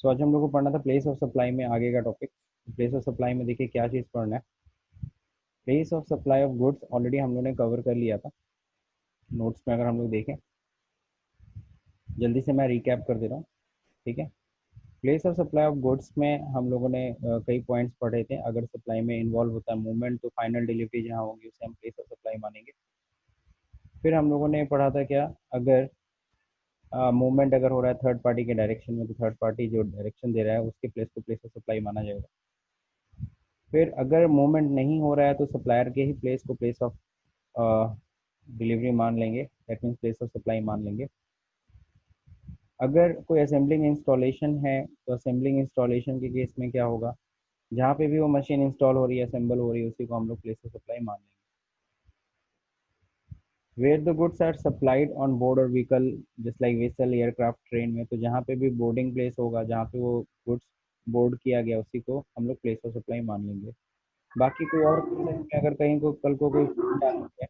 सो आज हम लोग को पढ़ना था प्लेस ऑफ सप्लाई में आगे का टॉपिक। प्लेस ऑफ सप्लाई में देखिए क्या चीज़ पढ़ना है। Place of supply of goods already हम लोग ने कवर कर लिया था नोट्स में, अगर हम लोग देखें। जल्दी से मैं रिकैप कर दे रहा हूँ, ठीक है। Place of supply of goods में हम लोगों ने कई पॉइंट्स पढ़े थे। अगर सप्लाई में इन्वॉल्व होता है मूवमेंट, तो फाइनल डिलीवरी जहाँ होगी उसे हम प्लेस ऑफ सप्लाई मानेंगे। फिर हम लोगों ने पढ़ा था क्या, अगर मूवमेंट अगर हो रहा है थर्ड पार्टी के डायरेक्शन में, तो थर्ड पार्टी जो डायरेक्शन दे रहा है उसके प्लेस को प्लेस ऑफ सप्लाई माना जाएगा। फिर अगर मूवमेंट नहीं हो रहा है तो सप्लायर के ही प्लेस को प्लेस ऑफ डिलीवरी मान लेंगे, that means place of supply मान लेंगे। अगर कोई असेंबलिंग इंस्टॉलेशन है तो असेंबलिंग इंस्टॉलेशन के केस में क्या होगा, जहाँ पे भी वो मशीन इंस्टॉल हो रही है, असेंबल हो रही है, उसी को हम लोग प्लेस ऑफ सप्लाई मान लेंगे। Where the goods are supplied on board और vehicle just like vessel, aircraft, train में, तो जहाँ पे भी बोर्डिंग प्लेस होगा, जहाँ पे वो गुड्स बोर्ड किया गया, उसी को हम लोग प्लेस ऑफ सप्लाई मान लेंगे। बाकी कोई और केसेस में अगर कहीं को कल को कोई point आती है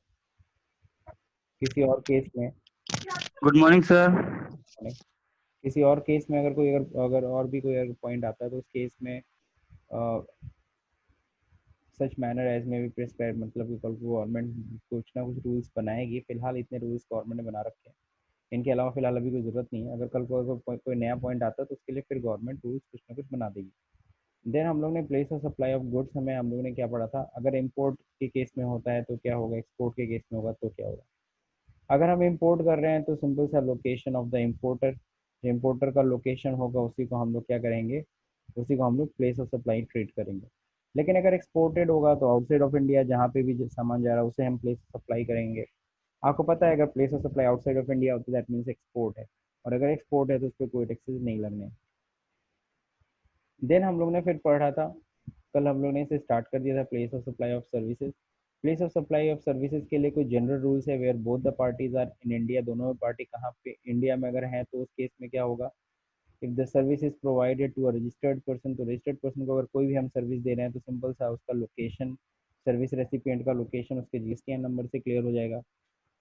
किसी और केस में, गुड मॉर्निंग सर। किसी और केस में अगर कोई अगर और भी कोई अगर पॉइंट आता है तो उस केस में सच मैनर एज में भी प्रिस्क्राइब, मतलब कि कल को गवर्नमेंट कुछ ना कुछ रूल्स बनाएगी। फिलहाल इतने रूल्स गवर्नमेंट ने बना रखे हैं, इनके अलावा फिलहाल अभी कोई ज़रूरत नहीं है। अगर कल को अगर कोई नया पॉइंट आता है तो उसके लिए फिर गवर्नमेंट रूल्स कुछ ना कुछ बना देगी। देन हम लोग ने place of supply of goods हमें हम लोग ने क्या पढ़ा था, अगर इम्पोर्ट के केस में होता है तो क्या होगा, एक्सपोर्ट के केस में होगा तो क्या होगा। अगर हम इंपोर्ट कर रहे हैं तो सिंपल सा लोकेशन ऑफ द इम्पोर्टर, जो इम्पोर्टर का लोकेशन होगा उसी को हम लोग क्या करेंगे, उसी को हम लोग प्लेस ऑफ सप्लाई ट्रीट करेंगे। लेकिन अगर एक्सपोर्टेड होगा तो आउटसाइड ऑफ इंडिया जहाँ पे भी सामान जा रहा है उसे हम प्लेस ऑफ सप्लाई करेंगे। आपको पता है अगर place of supply outside of India होती है दैट मीन्स एक्सपोर्ट है, और अगर एक्सपोर्ट है तो उस पर कोई टैक्सेस नहीं लगने। देन हम लोग ने फिर पढ़ा था, कल हम लोग ने इसे स्टार्ट कर दिया था, place of supply of services. Place of supply of services के लिए कोई जनरल रूल्स है, where both the parties are in India, दोनों में पार्टी कहाँ पे इंडिया में अगर है तो उस केस में क्या होगा, if the service is provided to a registered person, तो रजिस्टर्ड पर्सन को अगर कोई भी हम सर्विस दे रहे हैं तो सिंपल सा उसका लोकेशन, सर्विस रेसिपिएंट का लोकेशन उसके जीएसटीएन नंबर से क्लियर हो जाएगा,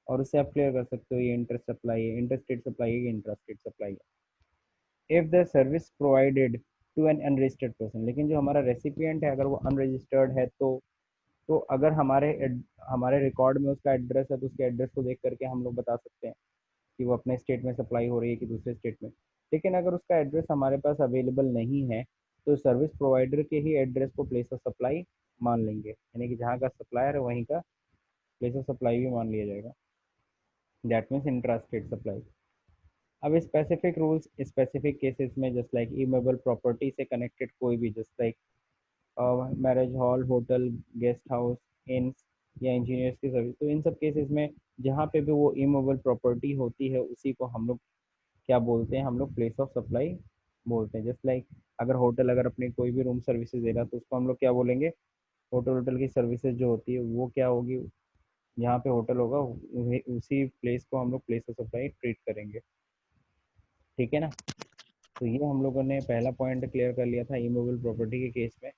और उससे आप क्लियर कर सकते हो ये इंटर सप्लाई है, इंटर स्टेट सप्लाई है, इंट्रा स्टेट सप्लाई है। If the service provided to an unregistered person, लेकिन जो हमारा रेसिपिएंट है अगर वो अनरजिस्टर्ड है तो अगर हमारे रिकॉर्ड में उसका एड्रेस है तो उसके एड्रेस को देख करके हम लोग बता सकते हैं कि वो अपने स्टेट में सप्लाई हो रही है कि दूसरे स्टेट में। लेकिन अगर उसका एड्रेस हमारे पास अवेलेबल नहीं है तो सर्विस प्रोवाइडर के ही एड्रेस को प्लेस ऑफ सप्लाई मान लेंगे, यानी कि जहाँ का सप्लायर है वहीं का प्लेस ऑफ सप्लाई भी मान लिया जाएगा, that means intra state supply. अब स्पेसिफिक रूल्स स्पेसिफिक केसेस में, जस्ट लाइक इमूवेबल प्रॉपर्टी से कनेक्टेड कोई भी, just like marriage hall, hotel, guest house, inn या इंजीनियर्स की सर्विस, तो इन सब केसेस में जहाँ पे भी वो इमूवेबल प्रॉपर्टी होती है उसी को हम लोग क्या बोलते हैं, हम लोग प्लेस ऑफ सप्लाई बोलते हैं। जस्ट लाइक अगर होटल अगर अपनी कोई भी रूम सर्विसेज दे रहा है तो उसको हम लोग क्या बोलेंगे, होटल की सर्विसेज जो होती है वो क्या होगी, जहाँ पे होटल होगा उसी प्लेस को हम लोग प्लेस ऑफ सप्लाई ट्रीट करेंगे, ठीक है ना। तो ये हम लोगों ने पहला पॉइंट क्लियर कर लिया था इमूवेबल प्रॉपर्टी के केस में।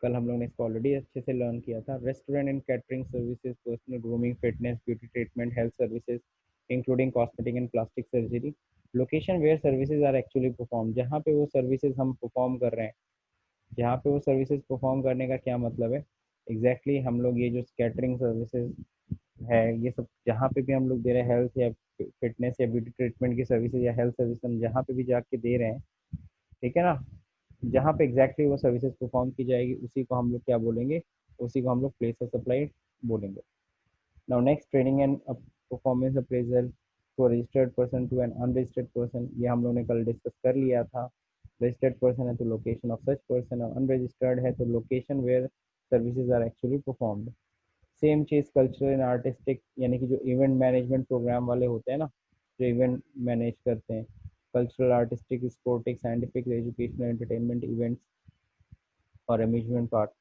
कल हम लोग ने इसको ऑलरेडी अच्छे से लर्न किया था। Restaurant and catering services, personal grooming, fitness, beauty treatment, health services including cosmetic and plastic surgery, location where services are actually perform, जहाँ पे वो सर्विसेज हम परफॉर्म कर रहे हैं, जहाँ पे वो सर्विसेज परफॉर्म करने का क्या मतलब है एग्जैक्टली हम लोग ये जो कैटरिंग सर्विसेज है ये सब जहाँ पे भी हम लोग दे रहे हैं, हेल्थ या फिटनेस या ब्यूटी ट्रीटमेंट की सर्विसेज या हेल्थ सर्विस हम जहाँ पे भी जाके दे रहे हैं, ठीक है ना, जहाँ पे एग्जैक्टली वो सर्विसेज परफॉर्म की जाएगी उसी को हम लोग क्या बोलेंगे, उसी को हम लोग प्लेस ऑफ सप्लाई बोलेंगे। Now next, training and performance appraisal to registered person to an unregistered person, ये हम लोग ने कल डिस्कस कर लिया था। रजिस्टर्ड पर्सन है तो लोकेशन ऑफ सच पर्सन, और अनरजिस्टर्ड है तो location where services are actually performed. Same चीज़ कल्चरल एंड आर्टिस्टिक, यानी कि जो इवेंट मैनेजमेंट प्रोग्राम वाले होते हैं ना, जो इवेंट मैनेज करते हैं, cultural, artistic, sportic, scientific, educational, entertainment events और अम्यूजमेंट पार्क,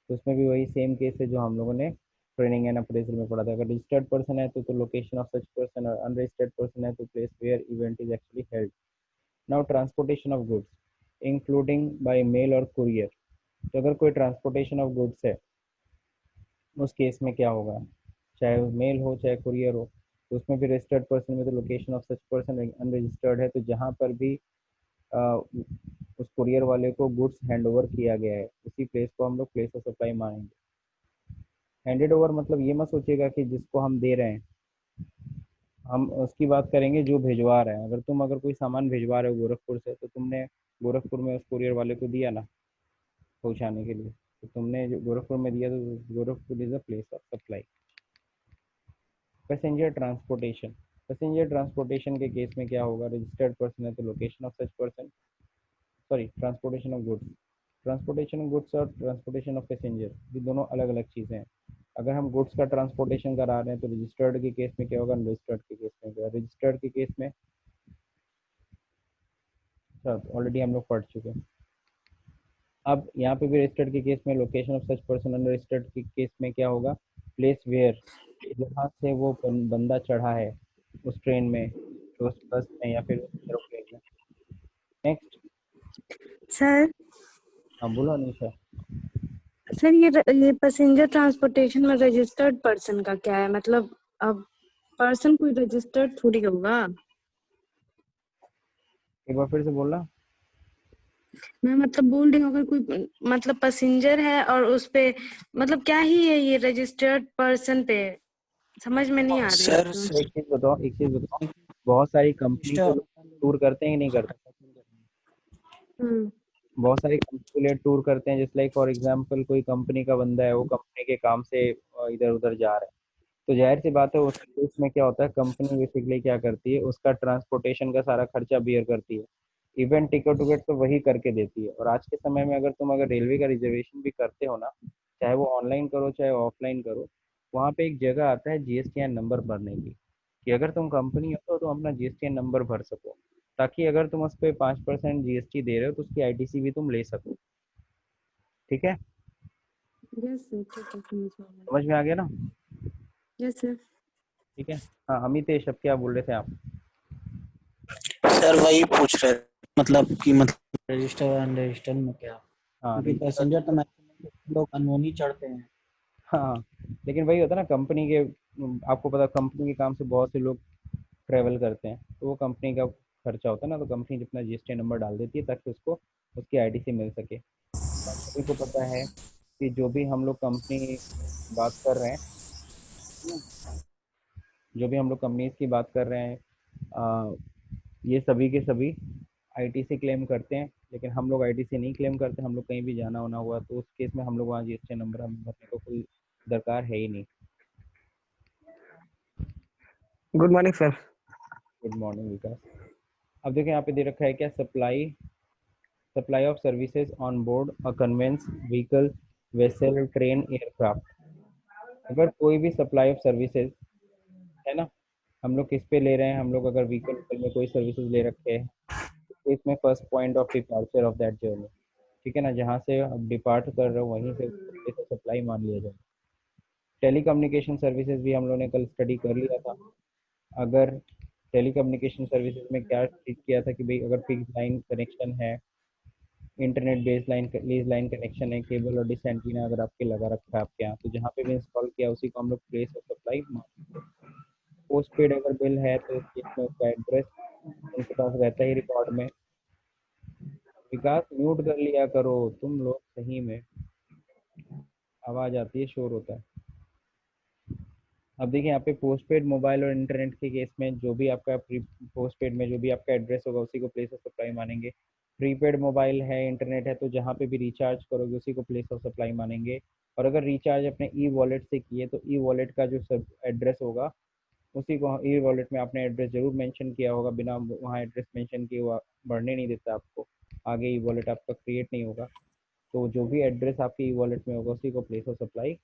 तो उसमें भी वही सेम केस है जो हम लोगों ने ट्रेनिंग एंड अप्रेजल में पढ़ा था। अगर रजिस्टर्ड पर्सन है तो लोकेशन ऑफ सच पर्सन, और अनरजिस्टर्ड पर्सन है तो place where event is actually held. Now transportation of goods including by mail और कुरियर, तो अगर कोई ट्रांसपोर्टेशन ऑफ गुड्स है उस केस में क्या होगा, चाहे मेल हो चाहे कुरियर हो, तो उसमें भी रजिस्टर्ड पर्सन में तो location of such person, unregistered है तो जहाँ पर भी उस कुरियर वाले को गुड्स हैंड ओवर किया गया है, उसी प्लेस को हम लोग प्लेस ऑफ सप्लाई मानेंगे। हैंडेड ओवर मतलब ये मत सोचिएगा कि जिसको हम दे रहे हैं, हम उसकी बात करेंगे जो भिजवा रहे हैं। अगर कोई सामान भिजवा रहे हो गोरखपुर से, तो तुमने गोरखपुर में उस कुरियर वाले को दिया ना पहुंचाने के लिए, तो तुमने जो गोरखपुर में दिया, तो Gorakhpur is a place of supply. Passenger transportation, passenger transportation के केस में क्या होगा, रजिस्टर्ड पर्सन है तो location of such person, sorry transportation of goods, transportation of goods और ट्रांसपोर्टेशन ऑफ पैसेंजर ये दोनों अलग अलग चीज़ें हैं। अगर हम गुड्स का ट्रांसपोर्टेशन करा रहे हैं तो रजिस्टर्ड के केस में क्या होगा, रजिस्टर्ड के केस में क्या, रजिस्टर्ड के केस में ऑलरेडी हम लोग पढ़ चुके हैं। अब यहाँ पे भी रजिस्टर्ड के केस में location of such person, unregistered के केस में क्या होगा, प्लेस वेयर, जहाँ से वो बंदा चढ़ा है उस ट्रेन में, उस बस में या फिर एरोप्लेन में। नेक्स्ट। सर हाँ बोलो अनीशा। सर ये पैसेंजर ट्रांसपोर्टेशन में रजिस्टर्ड पर्सन का क्या है, मतलब अब पर्सन कोई रजिस्टर्ड थोड़ी होगा। एक बार फिर से बोलना। मैं मतलब बोल रही हूँ अगर कोई मतलब पैसेंजर है और उस पे मतलब क्या ही है ये रजिस्टर्ड पर्सन पे, समझ में नहीं आ रही है सर तो। एक चीज बताओ, बहुत सारी कंपनी को लोग टूर करते हैं कि नहीं करते? हम्म। बहुत सारी कंपनी के लिए टूर करते हैं, जैसे लाइक फॉर एग्जांपल कोई कंपनी का बंदा है, वो कंपनी के काम से इधर उधर जा रहा है, तो जाहिर सी बात है उस केस में क्या होता है, कंपनी बेसिकली क्या करती है, उसका ट्रांसपोर्टेशन का सारा खर्चा बियर करती है। इवेंट टिकट विकेट तो वही करके देती है। और आज के समय में अगर रेलवे का रिजर्वेशन भी करते हो ना, चाहे वो ऑनलाइन करो चाहे ऑफलाइन करो, वहाँ पे एक जगह आता है जीएसटीएन नंबर भरने की, कि अगर तुम कंपनी हो तो अपना जीएसटीएन नंबर भर सको, ताकि अगर तुम उस पर 5% जीएसटी दे रहे हो तो उसकी आईटीसी भी तुम ले सको। ठीक है, यस सर, ठीक है, समझ में आया। समझ में आ गया ना? Yes sir. ठीक है। हाँ अमितेश, अब क्या बोल रहे थे आप? सर वही पूछ रहे थे, मतलब कि मतलब रजिस्टर और अनरजिस्टर में क्या, हाँ क्योंकि पैसेंजर तो मैक्सिमम लोग अनहोनी चढ़ते हैं। हाँ, लेकिन वही होता है ना कंपनी के, आपको पता कंपनी के काम से बहुत से लोग ट्रेवल करते हैं, तो वो कंपनी का खर्चा होता है ना, तो कंपनी अपना जीएसटी नंबर डाल देती है ताकि उसको उसकी आईटीसी मिल सके। और सभी को पता है कि जो भी हम लोग कंपनी बात कर रहे हैं, जो भी हम लोग कंपनीज की बात कर रहे हैं, ये सभी के सभी आईटीसी क्लेम करते हैं, लेकिन हम लोग आईटीसी नहीं क्लेम करते। हम लोग कहीं भी जाना होना हुआ तो उस केस में हम लोग वहाँ जीएसटी नंबर हमें भरने को कोई दरकार है ही नहीं। Good morning sir. Good morning Vikas. अब देखिए यहाँ पे दे रखा है क्या, supply of services on board a conveyance vehicle vessel train aircraft. अगर कोई भी सप्लाई ऑफ सर्विसेज है ना, हम लोग किस पे ले रहे हैं, हम लोग अगर व्हीकल में कोई सर्विसेज ले रखे हैं, तो इसमें first point of departure of that journey, ठीक है ना, जहाँ से आप डिपार्ट कर रहे हो वहीं से सप्लाई मान लिया जाए। टेली कम्युनिकेशन सर्विसेज भी हम लोगों ने कल स्टडी कर लिया था। अगर टेली कम्युनिकेशन सर्विसेज में क्या ठीक किया था कि भाई अगर फिक्स लाइन कनेक्शन है, इंटरनेट बेस लाइन कनेक्शन है, केबल और डिश एंटीना अगर आपके लगा रखा है आपके यहाँ, तो जहाँ पे भी इंस्टॉल किया उसी को हम लोग प्लेस ऑफ सप्लाई मानते हैं। पोस्ट पेड अगर बिल है तो इस केस में उसका एड्रेस उनके पास रहता ही रिकॉर्ड में। विकास म्यूट कर लिया करो तुम लोग, सही में आवाज आती है, शोर होता है। अब देखिए यहाँ पे पोस्ट पेड मोबाइल और इंटरनेट के केस में जो भी आपका पोस्ट पेड में जो भी आपका एड्रेस होगा उसी को प्लेस ऑफ सप्लाई मानेंगे। प्रीपेड मोबाइल है, इंटरनेट है, तो जहाँ पे भी रिचार्ज करोगे उसी को प्लेस ऑफ सप्लाई मानेंगे। और अगर रिचार्ज अपने ई वॉलेट से किए तो ई वॉलेट का जो सब एड्रेस होगा उसी को, ई वॉलेट में आपने एड्रेस जरूर मेंशन किया होगा, बिना वहाँ एड्रेस मेंशन किए हुआ बढ़ने नहीं देता आपको, आगे ई वॉलेट आपका क्रिएट नहीं होगा। तो जो भी एड्रेस आपके ई वॉलेट में होगा उसी को प्लेस ऑफ सप्लाई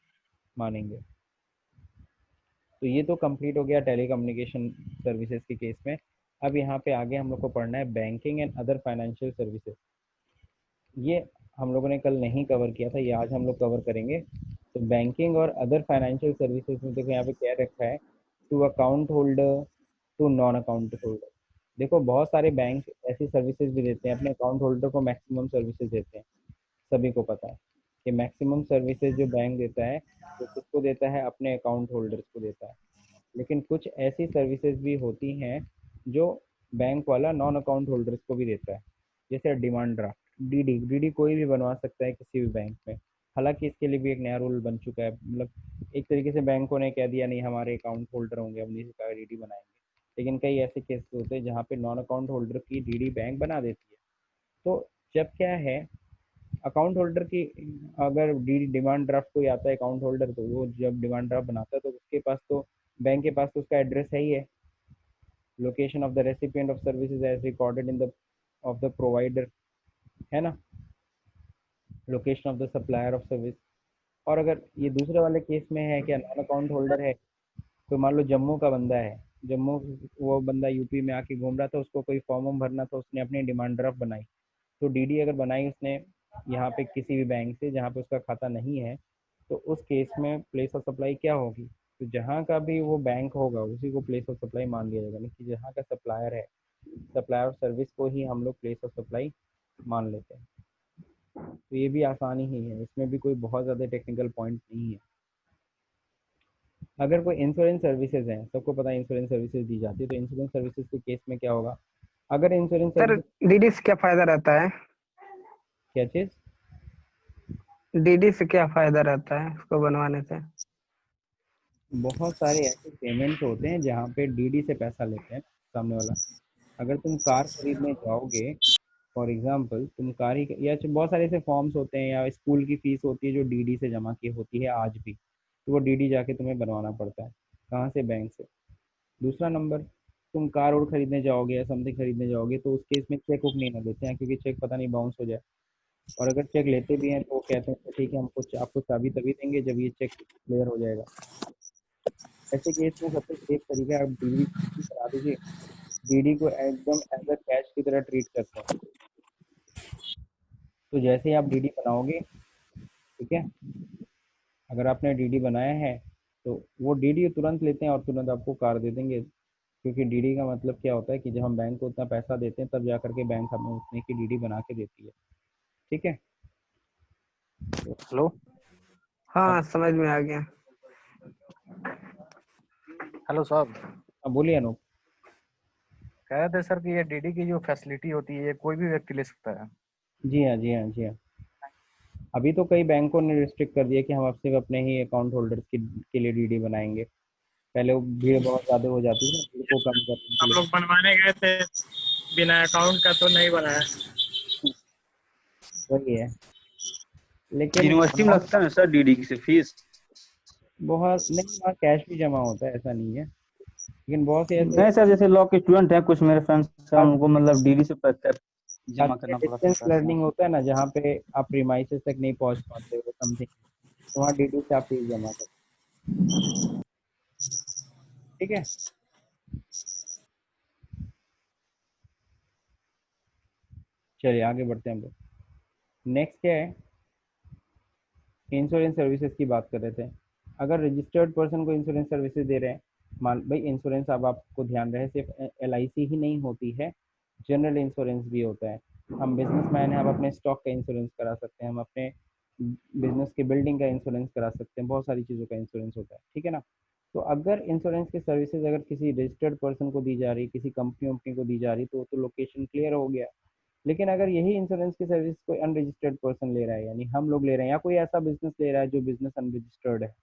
मानेंगे। तो ये तो कंप्लीट हो गया टेली कम्युनिकेशन सर्विसेज के केस में। अब यहाँ पे आगे हम लोग को पढ़ना है banking and other financial services. ये हम लोगों ने कल नहीं कवर किया था, ये आज हम लोग कवर करेंगे। तो बैंकिंग और अदर फाइनेंशियल सर्विसेज में देखो यहाँ पे क्या रखा है, to account holder to non account holder. देखो बहुत सारे बैंक ऐसी सर्विसेज भी देते हैं, अपने अकाउंट होल्डर को मैक्सिमम सर्विसेज देते हैं। सभी को पता है कि मैक्सिमम सर्विसेज जो बैंक देता है वो किसको देता है, अपने अकाउंट होल्डर्स को देता है। लेकिन कुछ ऐसी सर्विसेज भी होती हैं जो बैंक वाला नॉन अकाउंट होल्डर्स को भी देता है, जैसे डिमांड ड्राफ्ट। डीडी कोई भी बनवा सकता है किसी भी बैंक में। हालांकि इसके लिए भी एक नया रूल बन चुका है, मतलब एक तरीके से बैंकों ने कह दिया नहीं हमारे अकाउंट होल्डर होंगे हम नहीं का डीडी बनाएंगे, लेकिन कई ऐसे केस होते हैं जहाँ पे नॉन अकाउंट होल्डर की डीडी बैंक बना देती है। तो जब क्या है, अकाउंट होल्डर की अगर डी डिमांड ड्राफ्ट कोई आता है अकाउंट होल्डर, तो वो जब डिमांड ड्राफ्ट बनाता है तो उसके पास तो बैंक के पास तो उसका एड्रेस है ही है, location of the recipient of services as recorded in the of the provider, है ना, location of the supplier of service. और अगर ये दूसरे वाले केस में है क्या, नॉन अकाउंट होल्डर है, तो मान लो जम्मू का बंदा है, जम्मू, वो बंदा यूपी में आके घूम रहा था, उसको कोई फॉर्म भरना था, उसने अपनी डिमांड ड्राफ्ट बनाई, तो डीडी अगर बनाई उसने यहाँ पे किसी भी बैंक से जहाँ पे उसका खाता नहीं है, तो उस केस में प्लेस ऑफ सप्लाई क्या होगी, तो जहाँ का भी वो बैंक होगा उसी को प्लेस ऑफ सप्लाई मान लिया जाएगा, नहीं कि जहाँ का सप्लायर है, सप्लायर ऑफ सर्विस को ही हम लोग प्लेस ऑफ सप्लाई मान लेते हैं। तो ये भी आसानी ही है, इसमें भी कोई बहुत ज़्यादा टेक्निकल पॉइंट नहीं है। अगर कोई इंश्योरेंस सर्विसेज है, सबको पता है इंश्योरेंस सर्विसेज दी जाती है, तो इंश्योरेंस सर्विसेज के केस में क्या होगा, अगर इंश्योरेंस सर सर्विसेज, डीडी से क्या फायदा रहता है? क्या चीज़, डीडी से क्या फायदा रहता है इसको बनवाने से? बहुत सारे ऐसे पेमेंट्स होते हैं जहाँ पे डीडी से पैसा लेते हैं सामने वाला। अगर तुम कार खरीदने जाओगे, फॉर एग्जांपल तुम कार ही, या बहुत सारे ऐसे फॉर्म्स होते हैं या स्कूल की फीस होती है जो डीडी से जमा की होती है आज भी, तो वो डीडी जाके तुम्हें बनवाना पड़ता है, कहाँ से, बैंक से। दूसरा नंबर, तुम कार और खरीदने जाओगे या समथिंग खरीदने जाओगे, तो उस केस में चेक बुक नहीं ना देते हैं, क्योंकि चेक पता नहीं बाउंस हो जाए, और अगर चेक लेते भी हैं तो वो कहते हैं ठीक है हमको आपको चाबी तभी देंगे जब ये चेक क्लियर हो जाएगा। ऐसे केस में सबसे सेफ तरीका है आप डीडी करा दीजिए, डीडी को एकदम एज अ कैश की तरह ट्रीट करते हैं। तो जैसे ही आप डीडी बनाओगे, ठीक है, अगर आपने डीडी बनाया है तो वो डीडी तुरंत लेते हैं और तुरंत आपको कार दे देंगे, क्योंकि डीडी का मतलब क्या होता है कि जब हम बैंक को उतना पैसा देते हैं तब जाकर के बैंक हमें उतने की डीडी बना के देती है, ठीक है। हेलो। हाँ समझ में आ गया। हेलो साहब, अब बोलिए अनूप। कह रहे थे सर कि ये डीडी की जो फैसिलिटी होती है ये कोई भी व्यक्ति ले सकता है। जी हाँ, जी हाँ, जी हाँ। अभी तो कई बैंकों ने रिस्ट्रिक्ट कर दिया कि हम अब सिर्फ अपने ही अकाउंट होल्डर्स के लिए डीडी बनाएंगे। पहले वो भीड़ बहुत ज़्यादा हो जाती थी ना, भीड़ को कम करने के हम लिए। लोग बनवाने गए थे, बिना अकाउंट का तो नहीं बनाया। वही है, लेकिन यूनिवर्सिटी में लगता है ना सर डीडी की फीस? बहुत नहीं, वहाँ कैश भी जमा होता है, ऐसा नहीं है, लेकिन बहुत से ऐसे, नहीं सर, जैसे लॉ के स्टूडेंट हैं कुछ मेरे फ्रेंड्स हैं, अब उनको मतलब डीडी से पैसा जमा आपके करना पड़ा था डिस्टेंस पैसा। लर्निंग होता है ना, जहाँ पे आप प्रीमाइसेस तक नहीं पहुँच पाते हो समथिंग, तो वहाँ डीडी से आप फीस जमा करते हो, ठीक है। चलिए आगे बढ़ते हैं हम लोग। नेक्स्ट क्या है, इंश्योरेंस सर्विसेज की बात कर रहे थे। अगर रजिस्टर्ड पर्सन को इंश्योरेंस सर्विसेज दे रहे हैं, मान भाई इंश्योरेंस, अब आपको ध्यान रहे सिर्फ LIC ही नहीं होती है, जनरल इंश्योरेंस भी होता है। हम बिजनेसमैन हैं, हम अपने स्टॉक का इंश्योरेंस करा सकते हैं, हम अपने बिजनेस के बिल्डिंग का इंश्योरेंस करा सकते हैं, बहुत सारी चीज़ों का इंश्योरेंस होता है, ठीक है ना। तो अगर इंश्योरेंस की सर्विसेज अगर किसी रजिस्टर्ड पर्सन को दी जा रही, किसी कंपनी वंपनी को दी जा रही, तो लोकेशन क्लियर हो गया। लेकिन अगर यही इंश्योरेंस की सर्विस कोई अनरजिस्टर्ड पर्सन ले रहा है, यानी हम लोग ले रहे हैं, या कोई ऐसा बिजनेस ले रहा है जो बिजनेस अनरजिस्टर्ड है,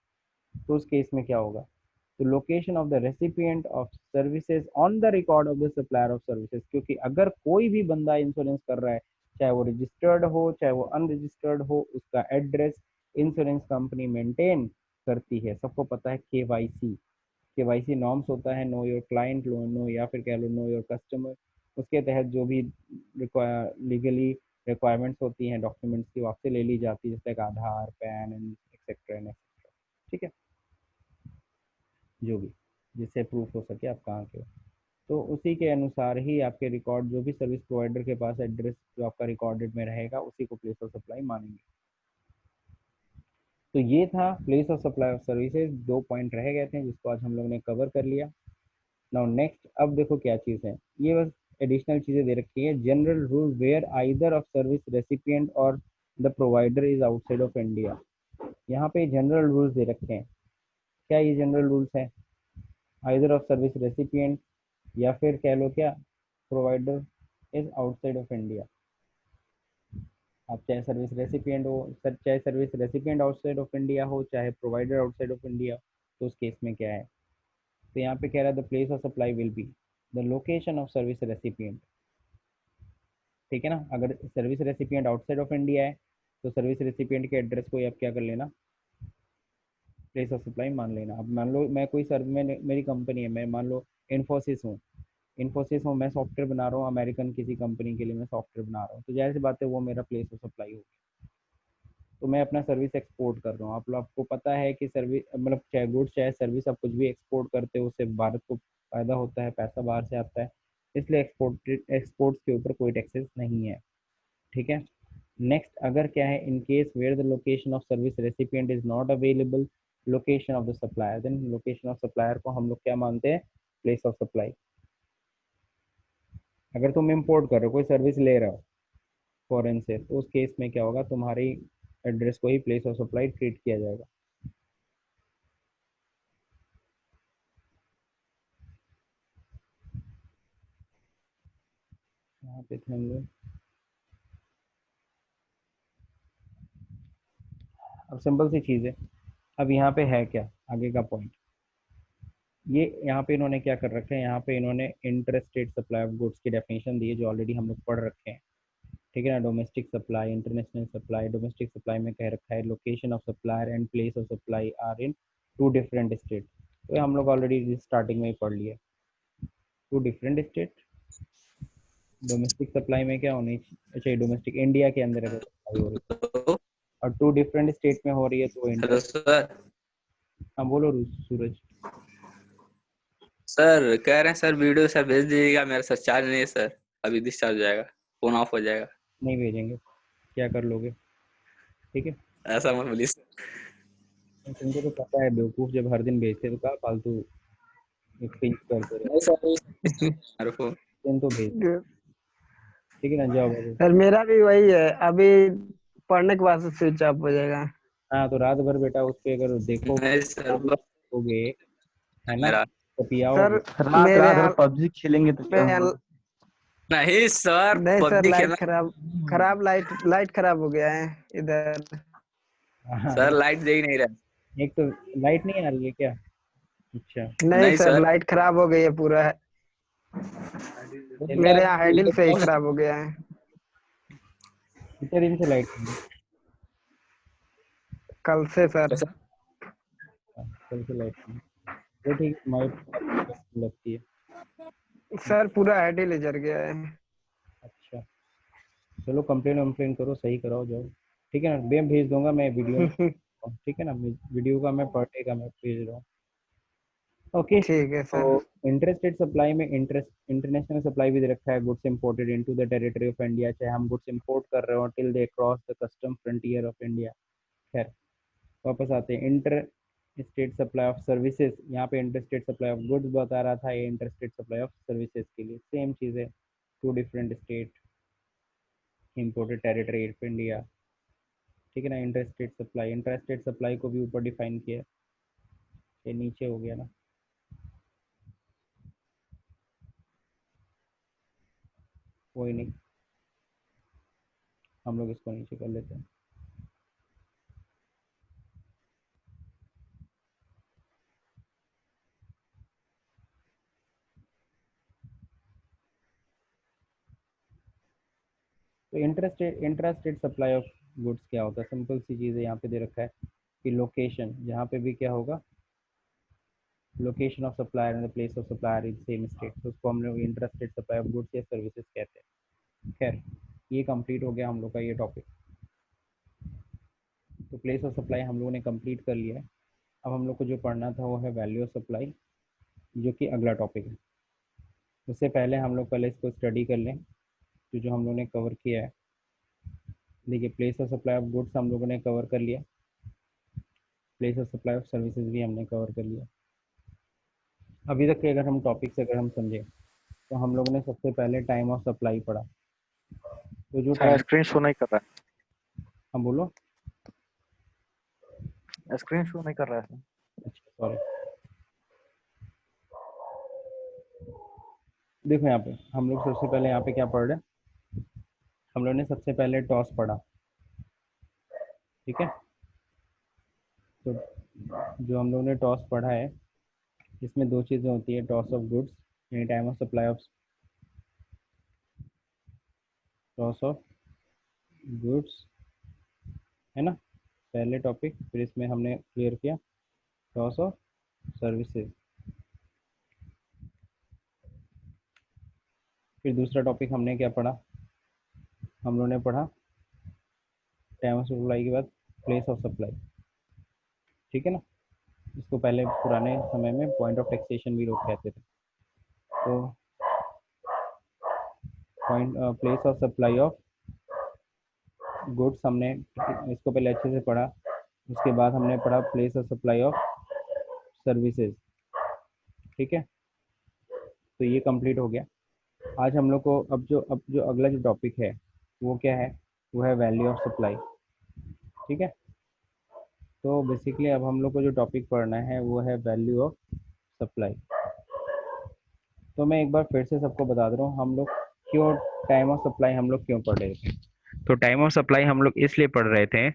तो उस केस में क्या होगा, तो location of the recipient of services on the record of the supplier of services, क्योंकि अगर कोई भी बंदा इंश्योरेंस कर रहा है, चाहे वो रजिस्टर्ड हो चाहे वो अनरजिस्टर्ड हो, उसका एड्रेस इंश्योरेंस कंपनी मेंटेन करती है। सबको पता है केवाईसी नॉर्म्स होता है, नो योर क्लाइंट, नो या फिर कह लो नो योर कस्टमर। उसके तहत जो भी लीगली रिक्वायरमेंट्स होती हैं डॉक्यूमेंट्स की, वो आपसे ले ली जाती है, जैसे Aadhaar, PAN and etcetera and etcetera, ठीक है, जो भी जिससे प्रूफ हो सके आप कहाँ के हो। तो उसी के अनुसार ही आपके रिकॉर्ड, जो भी सर्विस प्रोवाइडर के पास एड्रेस जो आपका रिकॉर्डेड में रहेगा, उसी को प्लेस ऑफ सप्लाई मानेंगे। तो ये था place of supply of services, 2 point रह गए थे जिसको आज हम लोग ने कवर कर लिया। नाउ नेक्स्ट, अब देखो क्या चीज़ है, ये बस एडिशनल चीज़ें दे रखी है। General rule where either of service recipient और the provider is outside of India. यहाँ पे जनरल रूल्स दे रखे हैं। क्या ये जनरल रूल्स हैं, आइदर ऑफ सर्विस रेसिपिएंट या फिर कह लो क्या, provider is outside of India. आप चाहे सर्विस रेसिपिएंट हो, सर चाहे service recipient outside of India हो, चाहे प्रोवाइडर आउटसाइड ऑफ इंडिया, तो उस केस में क्या है, तो यहाँ पे कह रहा है the place of supply will be the location of service recipient. ठीक है ना, अगर service recipient outside of India है तो सर्विस रेसिपिएंट के एड्रेस को ही आप क्या कर लेना, प्लेस ऑफ सप्लाई मान लेना। अब मान लो मैं कोई मेरी कंपनी है, मैं मान लो इन्फोसिस हूँ, इन्फोसिस हूँ, मैं सॉफ्टवेयर बना रहा हूँ अमेरिकन किसी कंपनी के लिए, मैं सॉफ्टवेयर बना रहा हूँ, तो जाहिर सी बात है वो मेरा प्लेस ऑफ सप्लाई होगी। तो मैं अपना सर्विस एक्सपोर्ट कर रहा हूँ, आपको पता है कि सर्विस मतलब चाहे गुड्स चाहे सर्विस आप कुछ भी एक्सपोर्ट करते हो उससे भारत को फायदा होता है, पैसा बाहर से आता है, इसलिए एक्सपोर्ट्स के ऊपर कोई टैक्सेस नहीं है। ठीक है, नेक्स्ट अगर क्या है, in case where the location of service recipient is not available location of the supplier, then location of supplier को हम लोग क्या मानते हैं, प्लेस ऑफ सप्लाई। अगर तुम इम्पोर्ट कर रहे हो, कोई सर्विस ले रहे हो फॉरेन से, तो उस केस में क्या होगा, तुम्हारी एड्रेस को ही प्लेस ऑफ सप्लाई ट्रीट किया जाएगा। यहाँ पे थे हम लोग। अब सिंपल सी चीज़ है, अब यहाँ पे है क्या आगे का पॉइंट, ये यहाँ पे इन्होंने क्या कर रखा है, यहाँ पे इन्होंने inter state supply of goods की डेफिनेशन दी है जो ऑलरेडी हम लोग पढ़ रखे हैं। ठीक है ना, domestic supply, international supply. Domestic supply में कह रखा है location of supplier and place of supply are in two different state, तो ये हम लोग ऑलरेडी स्टार्टिंग में ही पढ़ लिए, two different state. Domestic supply में क्या होनी चाहिए, अच्छा डोमेस्टिक इंडिया के अंदर अगर सप्लाई हो रही है और टू डिफरेंट स्टेट में हो रही है तो हेलो इंटर। सर। हाँ बोलो सूरज। सर कह रहे हैं सर वीडियो सर भेज दीजिएगा, मेरा सर चार्ज नहीं है सर, अभी डिस्चार्ज हो जाएगा, फोन ऑफ हो जाएगा। नहीं भेजेंगे, क्या कर लोगे, ठीक है। ऐसा मत बोलिए सर। तुमको तो पता है बेवकूफ, जब हर दिन भेजते तो कहा फालतू पिंच करते रहे, नहीं सर, मेरे फोन दिन तो भेज, ठीक है ना, जाओ बाबू। सर मेरा भी वही है, अभी पढ़ने के बाद से स्विच ऑफ हो जाएगा। हाँ तो रात भर बेटा उस पे अगर देखो नहीं सर, देखोगे, है ना, मेरा तो सर पियाओगे। रात मेरे रात भर यहाँ पबजी खेलेंगे तो क्या पे होगा? नहीं सर, नहीं सर, पबजी लाइट खेलना। खराब लाइट खराब हो गया है इधर। हाँ सर लाइट दे ही नहीं रहा। एक तो लाइट नहीं आ रही है क्या, अच्छा नहीं नहीं सर, सर, लाइट खराब हो गई है पूरा। तो मेरे यहाँ हैंडल से ही खराब हो गया है। कितने दिन से लाइट नहीं है? कल से सर। हाँ, कल से लाइट नहीं है। तो ठीक है, तुम्हारी बात लगती है। सर पूरा हैंडल ही जल गया है। अच्छा चलो, कंप्लेन वम्प्लेन करो, सही कराओ जाओ, ठीक है ना, मैं भेज दूंगा मैं वीडियो में, ठीक है ना, वीडियो का मैं पर डे का मैं भेज रहा हूँ। ओके, ठीक है तो सर। इंटरस्टेट सप्लाई में इंटरनेशनल सप्लाई भी दे रखा है, goods imported into the territory of India, चाहे हम गुड्स इंपोर्ट कर रहे हो till they cross the custom frontier of India. खैर वापस आते हैं, inter state supply of services, यहाँ पे inter state supply of goods बता रहा था, ये inter state supply of services के लिए सेम चीज़ है, to different state imported territory of India. ठीक है ना, इंटर स्टेट सप्लाई को भी ऊपर डिफाइन किया है, ये नीचे हो गया ना, कोई नहीं, हम लोग इसको नीचे कर लेते हैं। तो intra state supply of goods क्या होता है, सिंपल सी चीज़ है, यहाँ पे दे रखा है कि लोकेशन, जहाँ पे भी क्या होगा, location of supplier and the place of supplier is same state, तो उसको हम लोग intra state supply of goods या सर्विसेज कहते हैं। खैर ये कंप्लीट हो गया हम लोग का ये टॉपिक, तो प्लेस ऑफ सप्लाई हम लोगों ने कंप्लीट कर लिया है। अब हम लोग को जो पढ़ना था वो है वैल्यू ऑफ सप्लाई, जो कि अगला टॉपिक है। उससे पहले हम लोग पहले इसको स्टडी कर लें, तो जो हम लोगों ने कवर किया है, देखिए place of supply of goods हम लोगों ने कवर कर लिया, place of supply of services भी हमने कवर कर लिया। अभी तक के अगर हम टॉपिक से अगर हम समझें, तो हम लोगों ने सबसे पहले टाइम ऑफ सप्लाई पढ़ा, तो जो सर टाइम, स्क्रीन शो नहीं कर रहा हम बोलो, है, स्क्रीन शो नहीं कर रहा है। अच्छा सॉरी, देखो यहाँ पे हम लोग सबसे पहले यहाँ पे क्या पढ़ रहे हैं, हम लोग ने सबसे पहले टॉस पढ़ा, ठीक है। तो जो हम लोग ने टॉस पढ़ा है इसमें दो चीज़ें होती है, टॉस ऑफ गुड्स यानी time of supply of toss of goods, है ना पहले टॉपिक। फिर इसमें हमने क्लियर किया टॉस ऑफ सर्विसेज। फिर दूसरा टॉपिक हमने क्या पढ़ा, हम लोगों ने पढ़ा टाइम ऑफ सप्लाई के बाद प्लेस ऑफ सप्लाई, ठीक है ना। इसको पहले पुराने समय में पॉइंट ऑफ टैक्सेशन भी लोग कहते थे। तो point place of supply of goods हमने इसको पहले अच्छे से पढ़ा। उसके बाद हमने पढ़ा place of supply of services, ठीक है। तो ये कंप्लीट हो गया। आज हम लोग को अब जो अगला जो टॉपिक है वो क्या है, वो है वैल्यू ऑफ सप्लाई, ठीक है। तो बेसिकली अब हम लोग को जो टॉपिक पढ़ना है वो है वैल्यू ऑफ सप्लाई। तो मैं एक बार फिर से सबको बता दे रहा हूँ हम लोग क्यों टाइम ऑफ सप्लाई हम लोग क्यों पढ़ रहे थे। तो टाइम ऑफ सप्लाई हम लोग इसलिए पढ़ रहे थे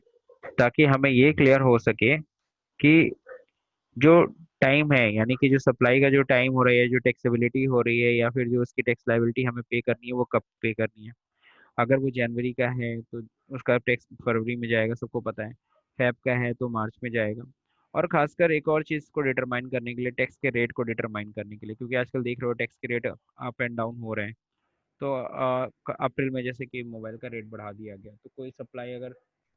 ताकि हमें ये क्लियर हो सके कि जो टाइम है यानी कि जो सप्लाई का जो टाइम हो रहा है, जो टैक्सेबिलिटी हो रही है या फिर जो उसकी टैक्स लायबिलिटी हमें पे करनी है वो कब पे करनी है। अगर वो जनवरी का है तो उसका टैक्स फरवरी में जाएगा, सबको पता है। फेब का है तो मार्च में जाएगा। और खासकर एक और चीज़ को डिटरमाइन करने के लिए, टैक्स के रेट को डिटरमाइन करने के लिए, क्योंकि आजकल देख रहे हो टैक्स के रेट अप एंड डाउन हो रहे हैं। तो अप्रैल में जैसे कि मोबाइल का रेट बढ़ा दिया गया, तो कोई सप्लाई अगर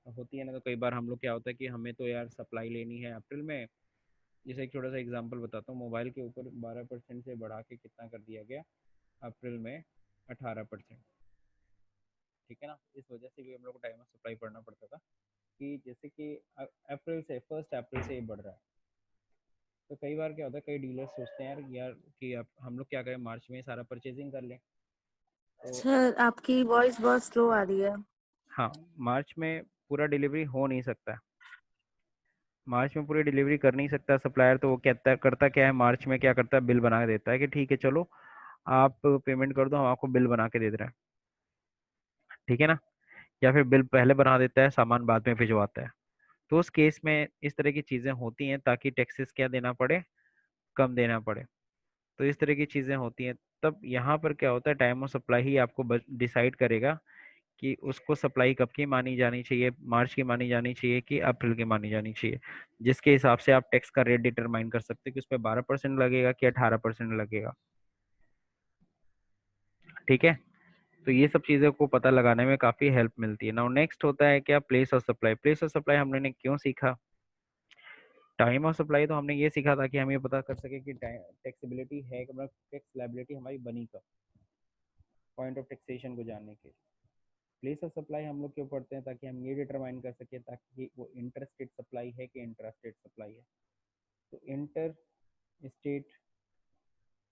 होती है ना, तो कई बार हम लोग क्या होता है कि हमें तो यार सप्लाई लेनी है अप्रैल में। जैसे एक छोटा सा एग्जांपल बताता हूँ, मोबाइल के ऊपर 12% से बढ़ा के कितना कर दिया गया अप्रैल में, 18%, ठीक है ना। इस वजह से भी हम लोग को टाइम ऑफ सप्लाई पढ़ना पड़ता था कि जैसे कि अप्रैल से 1 अप्रैल से ये बढ़ रहा है। तो कई बार क्या होता है, कई डीलर्स सोचते हैं यार कि अब हम लोग क्या करें, मार्च में सारा परचेजिंग कर लें। तो सर आपकी वॉइस बहुत स्लो आ रही है। हाँ, मार्च में पूरा डिलीवरी हो नहीं सकता, मार्च में पूरी डिलीवरी कर नहीं सकता सप्लायर। तो वो कहता करता क्या है, मार्च में क्या करता है, बिल बना के देता है कि ठीक है चलो आप पेमेंट कर दो, हम आपको बिल बना के दे रहे हैं, ठीक है ना। या फिर बिल पहले बना देता है, सामान बाद में भिजवाता है। तो उस केस में इस तरह की चीज़ें होती हैं ताकि टैक्सेस क्या देना पड़े, कम देना पड़े। तो इस तरह की चीज़ें होती हैं। तब यहाँ पर क्या होता है, टाइम ऑफ सप्लाई ही आपको डिसाइड करेगा कि उसको सप्लाई कब की मानी जानी चाहिए, मार्च की मानी जानी चाहिए कि अप्रैल की मानी जानी चाहिए। जिसके हिसाब से आप टैक्स का रेट डिटरमाइन कर सकते हैं कि उस पर 12% लगेगा कि 18% लगेगा, ठीक है। तो ये सब चीज़ों को पता लगाने में काफ़ी हेल्प मिलती है। नाउ नेक्स्ट होता है क्या, place of supply. Place of supply हमने क्यों सीखा। टाइम ऑफ सप्लाई तो हमने ये सीखा था कि हम ये पता कर सके कि टैक्सेबिलिटी है, मतलब टैक्स लायबिलिटी हमारी बनी कब, पॉइंट ऑफ टैक्सेशन को जानने के लिए। प्लेस ऑफ सप्लाई हम लोग क्यों पढ़ते हैं, ताकि हम ये डिटरमाइन कर सके ताकि वो इंटर स्टेट सप्लाई है कि इंट्रा स्टेट सप्लाई है। तो इंटर स्टेट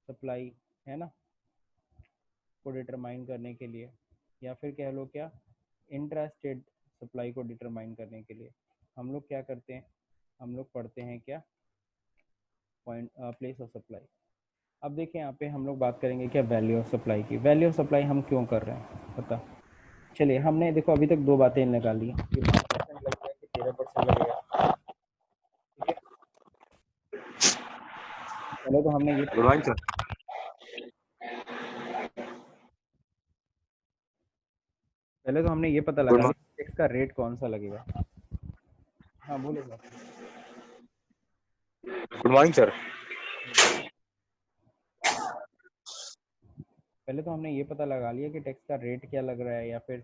सप्लाई है ना, को डिटरमाइन करने के लिए, या फिर कह लो क्या, इंट्रा स्टेट सप्लाई को डिटरमाइन करने के लिए हम लोग क्या करते हैं, हम लोग पढ़ते हैं क्या, पॉइंट प्लेस ऑफ सप्लाई। अब देखिए यहाँ पे हम लोग बात करेंगे क्या, वैल्यू ऑफ सप्लाई की। वैल्यू ऑफ सप्लाई हम क्यों कर रहे हैं पता। चलिए हमने देखो अभी तक दो बातें निकाली कि 5% लगेगा कि 13% लगेगा, ठीक है। पहले तो हमने ये गुड मॉर्निंग सर। पहले तो हमने ये पता गुड लगा लिया मॉर्निंग। टैक्स का रेट कौन सा लगेगा। हाँ बोलो सर। Good morning sir. पहले तो हमने ये पता लगा लिया कि टैक्स का रेट क्या लग रहा है या फिर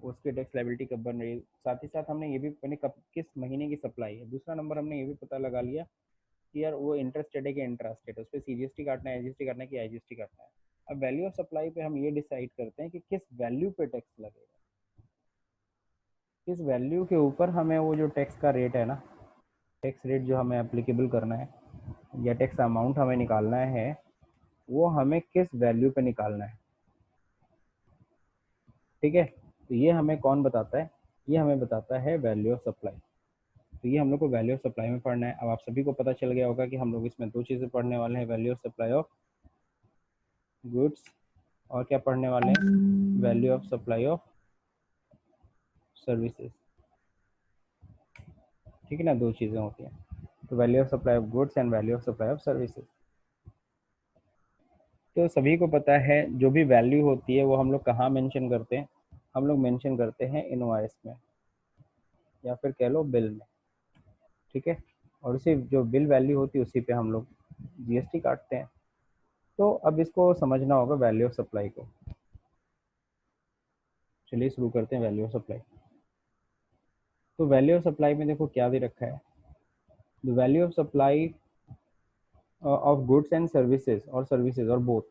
उसकी टैक्स लायबिलिटी कब बन रही है। साथ ही साथ हमने ये भी मैंने कब किस महीने की सप्लाई है। दूसरा नंबर हमने ये भी पता लगा लिया कि यार वो इंटर स्टेट है कि इंट्रा स्टेट, उस पर सीजीएसटी काटना है, एसजीएसटी काटना है कि आईजीएसटी काटना है। अब वैल्यू ऑफ सप्लाई पे हम ये डिसाइड करते हैं कि किस वैल्यू पे टैक्स लगेगा, किस वैल्यू के ऊपर हमें वो जो टैक्स का रेट है ना, टैक्स रेट जो हमें एप्लीकेबल करना है या टैक्स अमाउंट हमें निकालना है, वो हमें किस वैल्यू पे निकालना है, ठीक है। तो ये हमें कौन बताता है, ये हमें बताता है वैल्यू ऑफ सप्लाई। तो ये हम लोग को वैल्यू ऑफ सप्लाई में पढ़ना है। अब आप सभी को पता चल गया होगा कि हम लोग इसमें दो चीज़ें पढ़ने वाले हैं, value of supply of goods और क्या पढ़ने वाले हैं, value of supply of services. ठीक है ना, दो चीज़ें होती हैं, तो value of supply of goods and value of supply of services. तो सभी को पता है जो भी वैल्यू होती है वो हम लोग कहाँ मेंशन करते हैं, हम लोग मेंशन करते हैं इनवॉइस में या फिर कह लो बिल में, ठीक है। और उसी जो बिल वैल्यू होती है उसी पे हम लोग जीएसटी काटते हैं। तो अब इसको समझना होगा वैल्यू ऑफ सप्लाई को। चलिए शुरू करते हैं वैल्यू ऑफ सप्लाई। तो वैल्यू ऑफ सप्लाई में देखो क्या दे रखा है, the value of supply of goods and services और बोथ,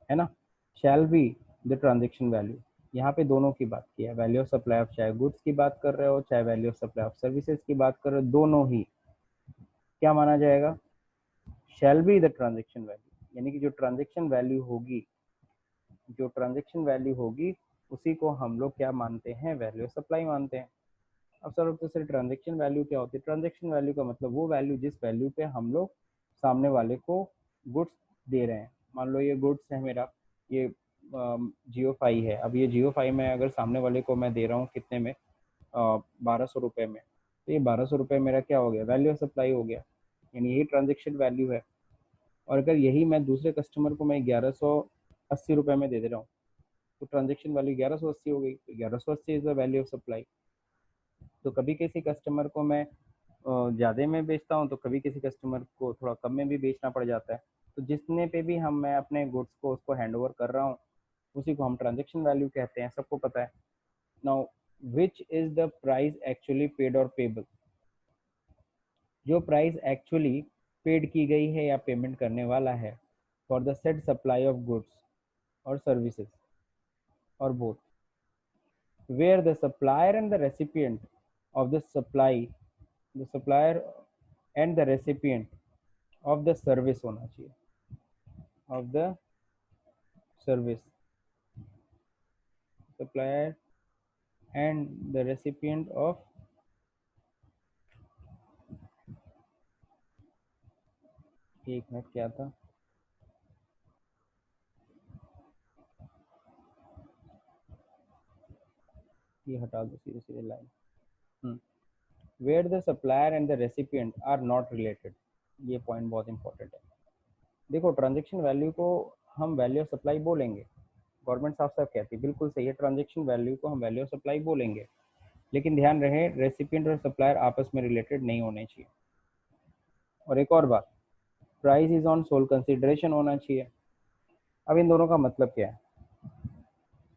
है ना, shall be the transaction value. यहाँ पे दोनों की बात की है, वैल्यू ऑफ सप्लाई ऑफ चाहे गुड्स की बात कर रहे हो चाहे value of supply of services की बात कर रहे हो, दोनों ही क्या माना जाएगा, shall be the transaction value. यानी कि जो ट्रांजेक्शन वैल्यू होगी उसी को हम लोग क्या मानते हैं, वैल्यू ऑफ सप्लाई मानते हैं। अब सर तो सर ट्रांजेक्शन वैल्यू क्या होती है, ट्रांजेक्शन वैल्यू का मतलब वो वैल्यू जिस वैल्यू पे हम लोग सामने वाले को गुड्स दे रहे हैं। मान लो ये गुड्स है मेरा, ये Jio5 है। अब ये Jio5 में अगर सामने वाले को मैं दे रहा हूँ कितने में, 1200 रुपये में, तो ये 1200 रुपये मेरा क्या हो गया, वैल्यू ऑफ सप्लाई हो गया, यानी यही ट्रांजेक्शन वैल्यू है। और अगर यही मैं दूसरे कस्टमर को मैं 1180 रुपये में दे दे रहा हूँ तो ट्रांजेक्शन वैल्यू 1180 हो गई, तो 1180 is the value of supply. तो कभी किसी कस्टमर को मैं ज़्यादा में बेचता हूँ तो कभी किसी कस्टमर को थोड़ा कम में भी बेचना पड़ जाता है। तो जितने पे भी मैं अपने गुड्स को उसको हैंड ओवर कर रहा हूँ उसी को हम ट्रांजेक्शन वैल्यू कहते हैं, सबको पता है। Now which is the price actually paid और पेबल, जो प्राइस एक्चुअली पेड की गई है या पेमेंट करने वाला है for the set supply of goods और सर्विसेज और both, where the supplier and the recipient of the supply, the supplier and the recipient of the service होना चाहिए, of the service, supplier and the recipient of, एक minute क्या था, ये हटा दो सीधे सीधे line, where the supplier and the recipient are not related, ये पॉइंट बहुत इंपॉर्टेंट है। देखो ट्रांजेक्शन वैल्यू को हम वैल्यू ऑफ सप्लाई बोलेंगे, गवर्नमेंट साफ साफ कहती है, बिल्कुल सही है, ट्रांजेक्शन वैल्यू को हम वैल्यू ऑफ सप्लाई बोलेंगे, लेकिन ध्यान रहे रेसिपिएंट और सप्लायर आपस में रिलेटेड नहीं होने चाहिए। और एक और बात, price is on sole consideration होना चाहिए। अब इन दोनों का मतलब क्या है,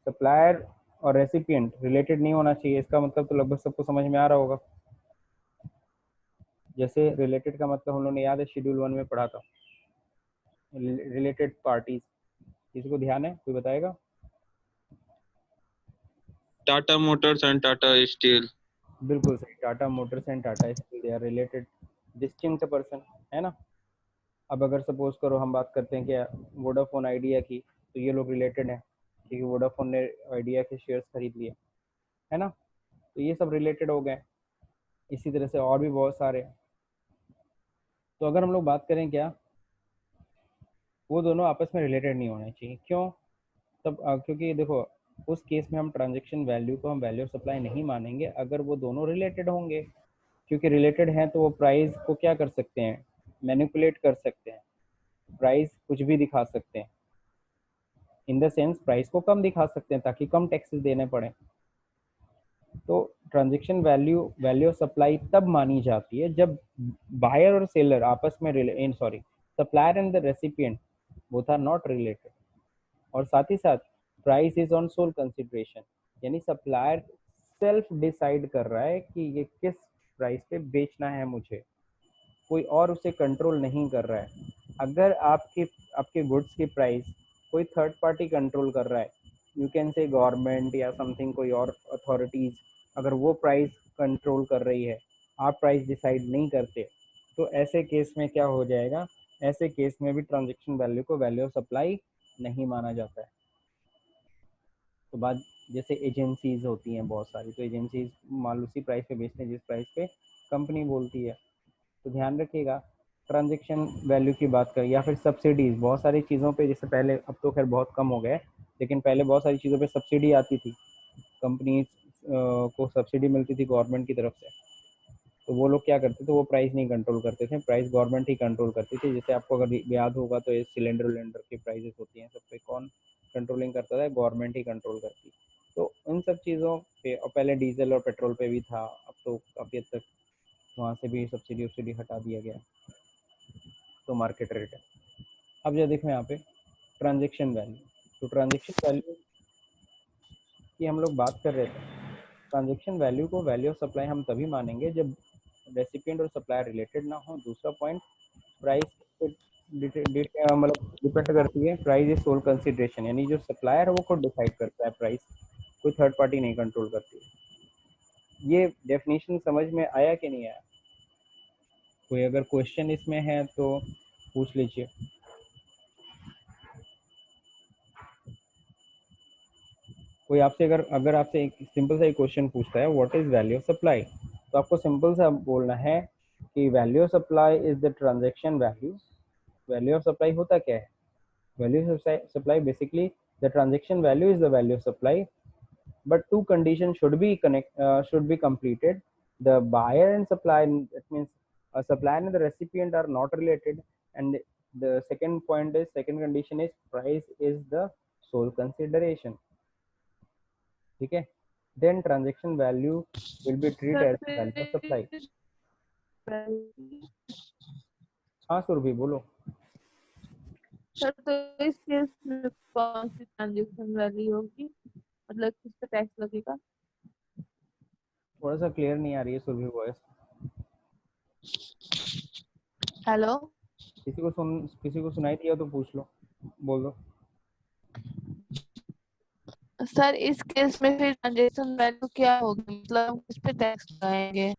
सप्लायर और रेसिपिएंट रिलेटेड नहीं होना चाहिए, इसका मतलब तो लगभग सबको समझ में आ रहा होगा। जैसे रिलेटेड का मतलब हम लोगों ने याद है शेड्यूल 1 में पढ़ा था, रिलेटेड पार्टीज, किसी को ध्यान है, कोई बताएगा? Tata Motors and Tata Steel. बिल्कुल सही, Tata Motors and Tata Steel they are related distinct person, है ना। अब अगर सपोज करो हम बात करते हैं क्या वोडाफोन आइडिया की, तो ये लोग रिलेटेड हैं क्योंकि वोडाफोन ने आइडिया के शेयर्स खरीद लिए, है ना, तो ये सब रिलेटेड हो गए। इसी तरह से और भी बहुत सारे। तो अगर हम लोग बात करें क्या, वो दोनों आपस में रिलेटेड नहीं होने चाहिए, क्यों? तब क्योंकि देखो उस केस में हम ट्रांजेक्शन वैल्यू को हम वैल्यू ऑफ सप्लाई नहीं मानेंगे अगर वो दोनों रिलेटेड होंगे, क्योंकि रिलेटेड हैं तो वो प्राइस को क्या कर सकते हैं, मैनिपुलेट कर सकते हैं, प्राइस कुछ भी दिखा सकते हैं, इन द सेंस प्राइस को कम दिखा सकते हैं ताकि कम टैक्सेस देने पड़े। तो ट्रांजेक्शन वैल्यू ऑफ सप्लाई तब मानी जाती है जब बायर और सेलर आपस में supplier and the recipient both are not related, और साथ ही साथ price is on sole consideration, यानी सप्लायर सेल्फ डिसाइड कर रहा है कि ये किस प्राइस पे बेचना है मुझे, कोई और उसे कंट्रोल नहीं कर रहा है। अगर आपके गुड्स की प्राइस कोई थर्ड पार्टी कंट्रोल कर रहा है, यू कैन से गवर्नमेंट या समथिंग, कोई और अथॉरिटीज, अगर वो प्राइस कंट्रोल कर रही है, आप प्राइस डिसाइड नहीं करते, तो ऐसे केस में क्या हो जाएगा, ऐसे केस में भी ट्रांजेक्शन वैल्यू को वैल्यू ऑफ सप्लाई नहीं माना जाता है। तो बात जैसे एजेंसीज होती हैं बहुत सारी, तो एजेंसीज माल उसी प्राइस पे बेचते हैं जिस प्राइस पे कंपनी बोलती है। तो ध्यान रखिएगा ट्रांजेक्शन वैल्यू की बात करें, या फिर सब्सिडीज, बहुत सारी चीज़ों पे, जैसे पहले, अब तो खैर बहुत कम हो गए, लेकिन पहले बहुत सारी चीज़ों पे सब्सिडी आती थी, कंपनीज को सब्सिडी मिलती थी गवर्नमेंट की तरफ से। तो वो लोग क्या करते थे, वो प्राइस नहीं कंट्रोल करते थे, प्राइस गवर्नमेंट ही कंट्रोल करती थी। जैसे आपको अगर याद होगा तो ये सिलेंडर विलेंडर की प्राइसेस होती हैं, सब पे कौन कंट्रोलिंग करता था, गवर्नमेंट ही कंट्रोल करती। तो उन सब चीज़ों पे, और पहले डीजल और पेट्रोल पे भी था, अब तो काफ़ी हद तक वहाँ से भी सब्सिडी वब्सिडी हटा दिया गया, तो मार्केट रेट है। अब जो देखो यहाँ पे ट्रांजेक्शन वैल्यू, तो ट्रांजेक्शन वैल्यू की हम लोग बात कर रहे थे। ट्रांजेक्शन वैल्यू को वैल्यू ऑफ सप्लाई हम तभी मानेंगे जब रेसिपिएंट और सप्लायर रिलेटेड ना हो। दूसरा पॉइंट, प्राइस मतलब डिपेंड करती है, प्राइस इज सोल कंसिडरेशन, यानी जो सप्लायर है वो खुद डिसाइड करता है प्राइस, कोई थर्ड पार्टी नहीं कंट्रोल करती है। ये डेफिनेशन समझ में आया कि नहीं आया? कोई अगर क्वेश्चन इसमें है तो पूछ लीजिए। कोई आपसे अगर आपसे एक सिंपल सा एक क्वेश्चन पूछता है what is value of supply, तो आपको सिंपल सा बोलना है कि value of supply is the transaction value. Value of supply होता क्या है? Value of supply basically the transaction value is the value of supply, but two conditions should be completed. The buyer and supply, that means a supplier and the recipient are not related, and the second condition is price is the sole consideration. ठीक है, then transaction value will be treated as the value of supply. हाँ सुरभि बोलो। Sir तो इस case में कौन सी transaction value होगी, मतलब किस पे टैक्स लगेगा? थोड़ा सा क्लियर नहीं आ रही है सुरभि वॉइस। हेलो किसी को सुनाई दिया तो पूछ लो, बोल दो। सर इस केस में फिर ट्रांजेक्शन वैल्यू क्या होगी, मतलब हम किस पे टैक्स लगाएंगे?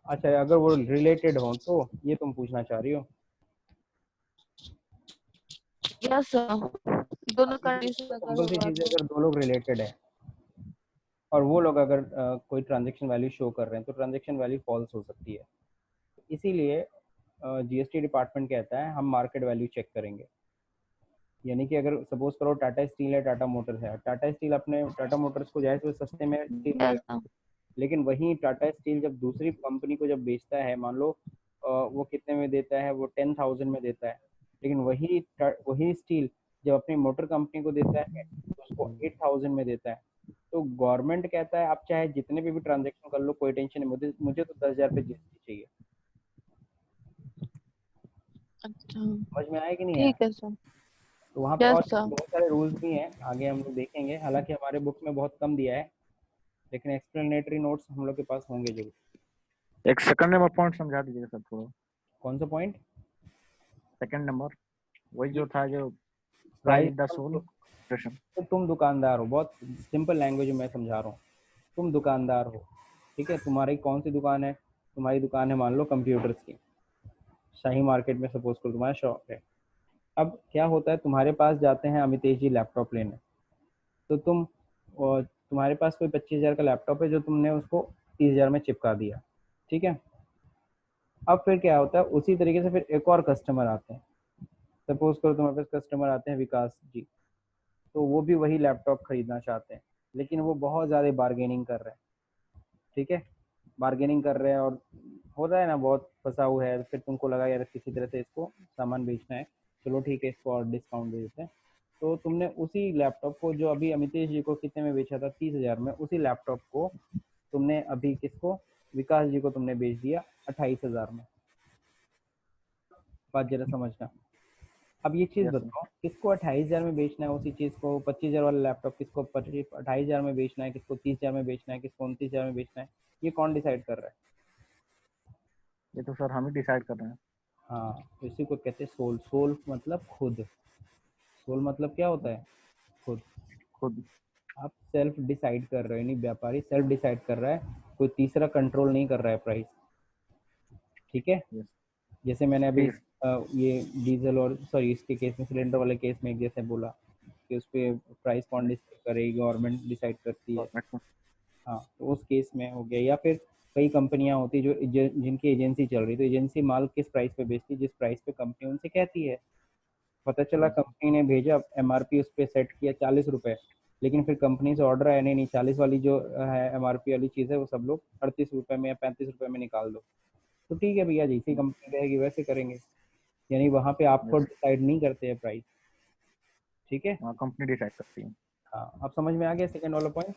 अच्छा, अगर वो रिलेटेड हो तो ये तुम पूछना चाह रही हो? यस सर, दोनों कंडीशन अगर सिंपल सी होगा चीज़ है, तो। अगर दो लोग रिलेटेड है और वो लोग अगर कोई ट्रांजैक्शन वैल्यू शो कर रहे हैं तो ट्रांजैक्शन वैल्यू फॉल्स हो सकती है। इसीलिए जीएसटी डिपार्टमेंट कहता है हम मार्केट वैल्यू चेक करेंगे। यानी कि अगर सपोज करो टाटा स्टील है, टाटा मोटर्स है, टाटा स्टील अपने टाटा मोटर्स को जाए तो सस्ते में स्टील यस देगा, सर, लेकिन वही टाटा स्टील जब दूसरी कंपनी को जब बेचता है, मान लो वो कितने में देता है, वो 10,000 में देता है, लेकिन वही स्टील जब अपनी मोटर कंपनी को देता है तो उसको 8,000 में देता है। तो गवर्नमेंट कहता है आप चाहे जितने पे भी ट्रांजेक्शन कर लो, कोई टेंशन नहीं, मुझे तो 10,000 पे जीएसटी चाहिए। अच्छा समझ में आया कि नहीं आया? ठीक है सर। तो वहाँ पे और यस सर, बहुत सारे रूल्स भी हैं, आगे हम लोग देखेंगे। हालांकि हमारे बुक में बहुत कम दिया है, लेकिन एक्सप्लेनेटरी नोट्स हम लोग के पास होंगे जरूर। एक सेकंड नंबर पॉइंट समझा दीजिएगा सर थोड़ा। कौन सा पॉइंट? सेकंड नंबर वही जो था, जो price. Price the sole consideration. तो तुम दुकानदार हो, बहुत सिंपल लैंग्वेज में समझा रहा हूँ। तुम दुकानदार हो, ठीक है, तुम्हारी कौन सी दुकान है? तुम्हारी दुकान है मान लो कंप्यूटर्स की, शाही मार्केट में सपोज करो तुम्हारा शॉप है। अब क्या होता है, तुम्हारे पास जाते हैं अमितेश जी लैपटॉप लेने, तो तुम्हारे पास कोई 25,000 का लैपटॉप है जो तुमने उसको 30,000 में चिपका दिया, ठीक है। अब फिर क्या होता है, उसी तरीके से फिर एक और कस्टमर आते हैं, सपोज करो तुम्हारे पास कस्टमर आते हैं विकास जी, तो वो भी वही लैपटॉप खरीदना चाहते हैं, लेकिन वो बहुत ज़्यादा बार्गेनिंग कर रहे हैं, ठीक है, बार्गेनिंग कर रहे हैं और हो रहा है ना, बहुत फंसा हुआ है। फिर तुमको लगा यार किसी तरह से इसको सामान बेचना है, चलो ठीक है इसको और डिस्काउंट दे देते हैं। तो तुमने उसी लैपटॉप को जो अभी अमितेश जी को कितने में बेचा था, 30,000 में, उसी लैपटॉप को तुमने अभी किसको, विकास जी को तुमने बेच दिया 28,000 में। बात जरा समझना। अब ये चीज़ Yes, sir. बताओ, किसको 28,000 में बेचना है उसी चीज़ को? 25,000 वाला लैपटॉप किसको 28,000 में बेचना है, किसको 30,000 में बेचना है, किसको 29,000 में बेचना है? ये कौन डिसाइड कर रहा है? ये तो सर हम ही डिसाइड कर रहे हैं। हाँ, तो इसी को कहते हैं सोल। सोल मतलब खुद। सोल मतलब क्या होता है? खुद। खुद। आप सेल्फ डिसाइड कर रहे हो, यानी व्यापारी सेल्फ डिसाइड कर रहा है, कोई तीसरा कंट्रोल नहीं कर रहा है प्राइस, ठीक है। Yes. जैसे मैंने अभी ठीक। ये डीजल और सॉरी इसके केस में, सिलेंडर वाले केस में जैसे बोला कि उस पर प्राइस कौन डिसाइड करेगी, गवर्नमेंट डिसाइड करती है। हाँ, तो उस केस में हो गया। या फिर कई कंपनियां होती जो जिनकी एजेंसी चल रही, तो एजेंसी माल किस प्राइस पे बेचती है, जिस प्राइस पे कंपनी उनसे कहती है। पता चला कंपनी ने भेजा, एमआरपी उस पर सेट किया 40 रुपए, लेकिन फिर कंपनी से ऑर्डर आया नहीं 40 वाली जो है MRP वाली चीज़ है वो सब लोग 38 रुपये में या 35 रुपये में निकाल दो, तो ठीक है भैया, जैसी कंपनी कहेगी वैसे करेंगे। यानी वहाँ पे आपको Yes. डिसाइड नहीं करते हैं प्राइस, ठीक है। हाँ कंपनी डिसाइड करती है। हाँ, अब समझ में आ गया सेकंड वाला पॉइंट।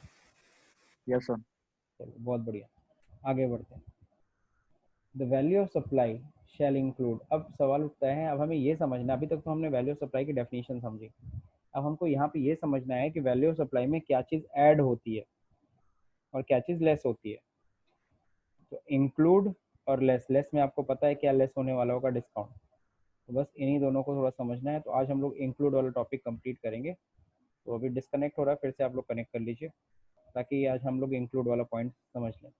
Yes sir. चलो बहुत बढ़िया, आगे बढ़ते हैं। The value of supply shall include. अब सवाल उठता है, अब हमें ये समझना, अभी तक तो हमने वैल्यू ऑफ सप्लाई की डेफिनेशन समझी, अब हमको यहाँ पे ये समझना है कि वैल्यू ऑफ सप्लाई में क्या चीज़ ऐड होती है और क्या चीज़ लेस होती है। तो इंक्लूड और लेस, लेस में आपको पता है क्या लेस होने वाला होगा, डिस्काउंट। तो बस इन्हीं दोनों को थोड़ा समझना है। तो आज हम लोग इंक्लूड वाला टॉपिक कंप्लीट करेंगे। तो अभी डिस्कनेक्ट हो रहा है, फिर से आप लोग कनेक्ट कर लीजिए ताकि आज हम लोग इंक्लूड वाला पॉइंट समझ लें।